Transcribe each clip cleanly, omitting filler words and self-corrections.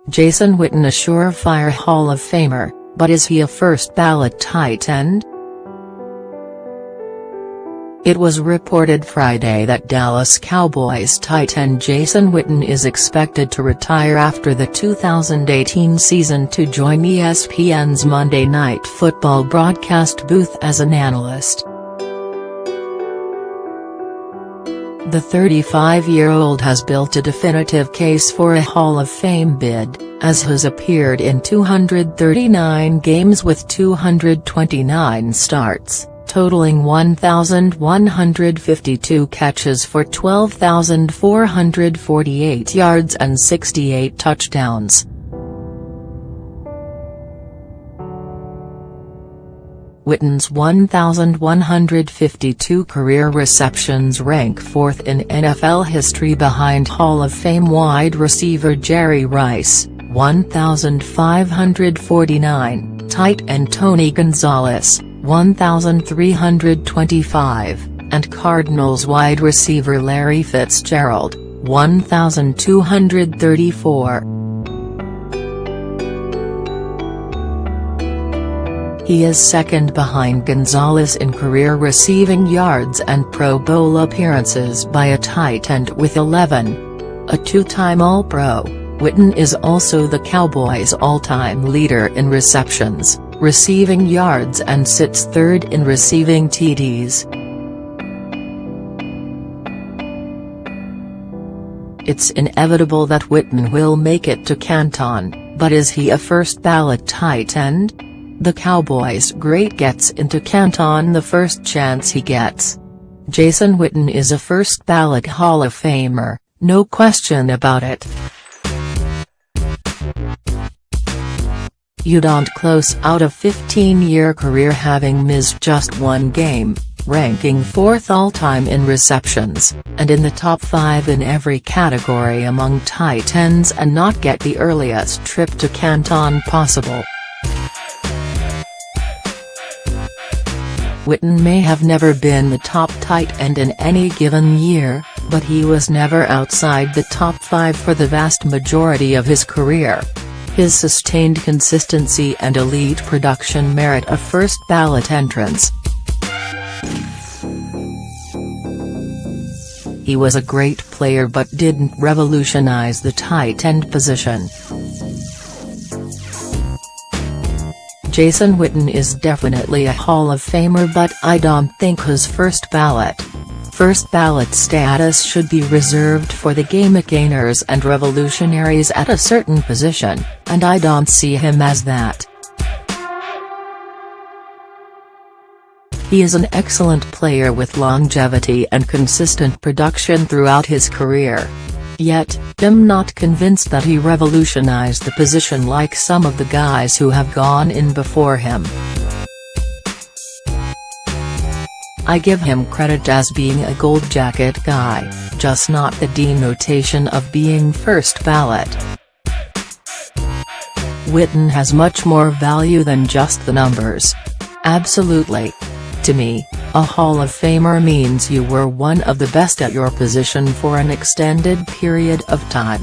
Jason Witten, a surefire Hall of Famer, but is he a first-ballot tight end? It was reported Friday that Dallas Cowboys tight end Jason Witten is expected to retire after the 2018 season to join ESPN's Monday Night Football broadcast booth as an analyst. The 35-year-old has built a definitive case for a Hall of Fame bid, as has appeared in 239 games with 229 starts, totaling 1,152 catches for 12,448 yards and 68 touchdowns. Witten's 1,152 career receptions rank fourth in NFL history behind Hall of Fame wide receiver Jerry Rice, 1,549, tight end Tony Gonzalez, 1,325, and Cardinals wide receiver Larry Fitzgerald, 1,234. He is second behind Gonzalez in career receiving yards and Pro Bowl appearances by a tight end with 11. A two-time All-Pro, Witten is also the Cowboys' all-time leader in receptions, receiving yards and sits third in receiving TDs. It's inevitable that Witten will make it to Canton, but is he a first-ballot tight end? The Cowboys' great gets into Canton the first chance he gets. Jason Witten is a first-ballot Hall of Famer, no question about it. You don't close out a 15-year career having missed just one game, ranking fourth all-time in receptions, and in the top 5 in every category among tight ends and not get the earliest trip to Canton possible. Witten may have never been the top tight end in any given year, but he was never outside the top 5 for the vast majority of his career. His sustained consistency and elite production merit a first-ballot entrance. He was a great player but didn't revolutionize the tight end position. Jason Witten is definitely a Hall of Famer, but I don't think his first-ballot status should be reserved for the game-gainers and revolutionaries at a certain position, and I don't see him as that. He is an excellent player with longevity and consistent production throughout his career. Yet, I'm not convinced that he revolutionized the position like some of the guys who have gone in before him. I give him credit as being a gold jacket guy, just not the denotation of being first ballot. Witten has much more value than just the numbers. Absolutely. To me, a Hall of Famer means you were one of the best at your position for an extended period of time.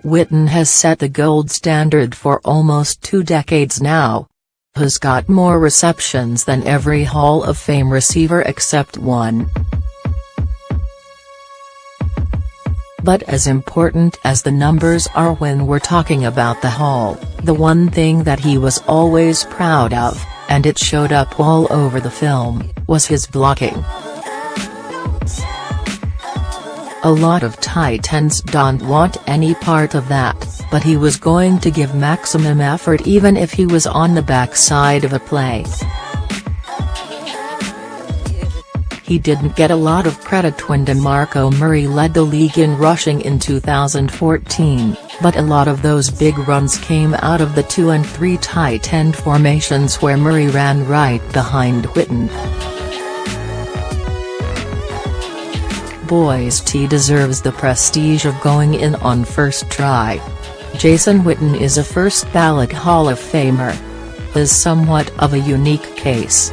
Witten has set the gold standard for almost 2 decades now. Has got more receptions than every Hall of Fame receiver except one. But as important as the numbers are when we're talking about the Hall, the one thing that he was always proud of, and it showed up all over the film, was his blocking. A lot of tight ends don't want any part of that, but he was going to give maximum effort even if he was on the backside of a play. He didn't get a lot of credit when DeMarco Murray led the league in rushing in 2014, but a lot of those big runs came out of the 2 and 3 tight end formations where Murray ran right behind Witten. Boys T deserves the prestige of going in on first try. Jason Witten is a first-ballot Hall of Famer. Is somewhat of a unique case.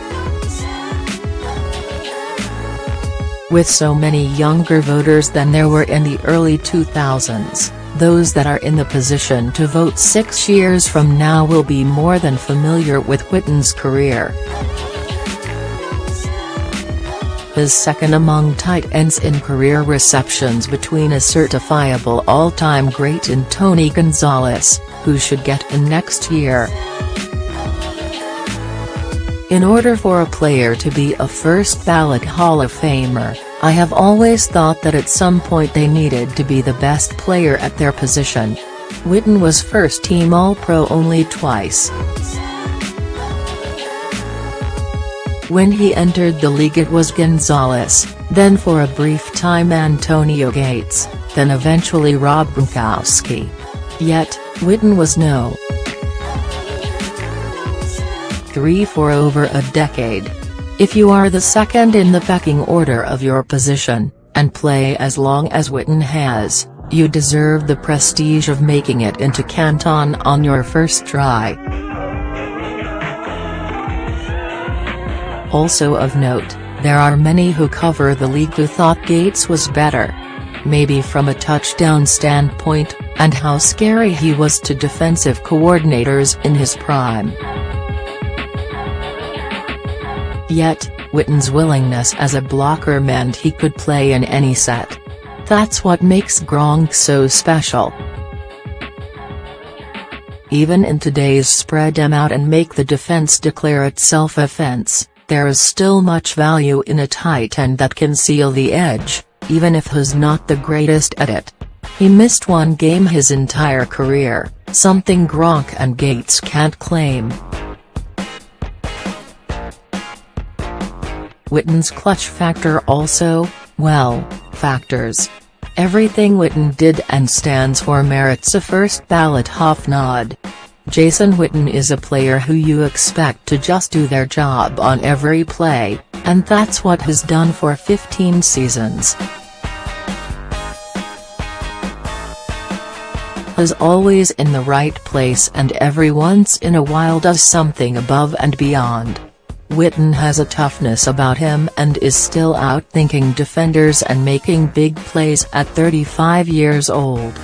With so many younger voters than there were in the early 2000s, those that are in the position to vote 6 years from now will be more than familiar with Witten's career. His second among tight ends in career receptions between a certifiable all-time great in Tony Gonzalez, who should get in next year. In order for a player to be a first-ballot Hall of Famer, I have always thought that at some point they needed to be the best player at their position. Witten was first-team All-Pro only twice. When he entered the league it was Gonzalez, then for a brief time Antonio Gates, then eventually Rob Gronkowski. Yet, Witten was no. 3 for over a decade. If you are the second in the pecking order of your position, and play as long as Witten has, you deserve the prestige of making it into Canton on your first try. Also of note, there are many who cover the league who thought Gates was better. Maybe from a touchdown standpoint, and how scary he was to defensive coordinators in his prime. Yet, Witten's willingness as a blocker meant he could play in any set. That's what makes Gronk so special. Even in today's spread them out and make the defense declare itself offense, there is still much value in a tight end that can seal the edge, even if he's not the greatest at it. He missed one game his entire career, something Gronk and Gates can't claim. Witten's clutch factor also, well, factors. Everything Witten did and stands for merits a first-ballot Hoff nod. Jason Witten is a player who you expect to just do their job on every play, and that's what he's done for 15 seasons. He's always in the right place and every once in a while does something above and beyond. Witten has a toughness about him and is still outthinking defenders and making big plays at 35 years old.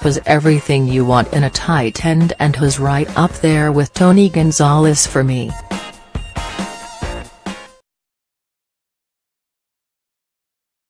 He's everything you want in a tight end and he's right up there with Tony Gonzalez for me.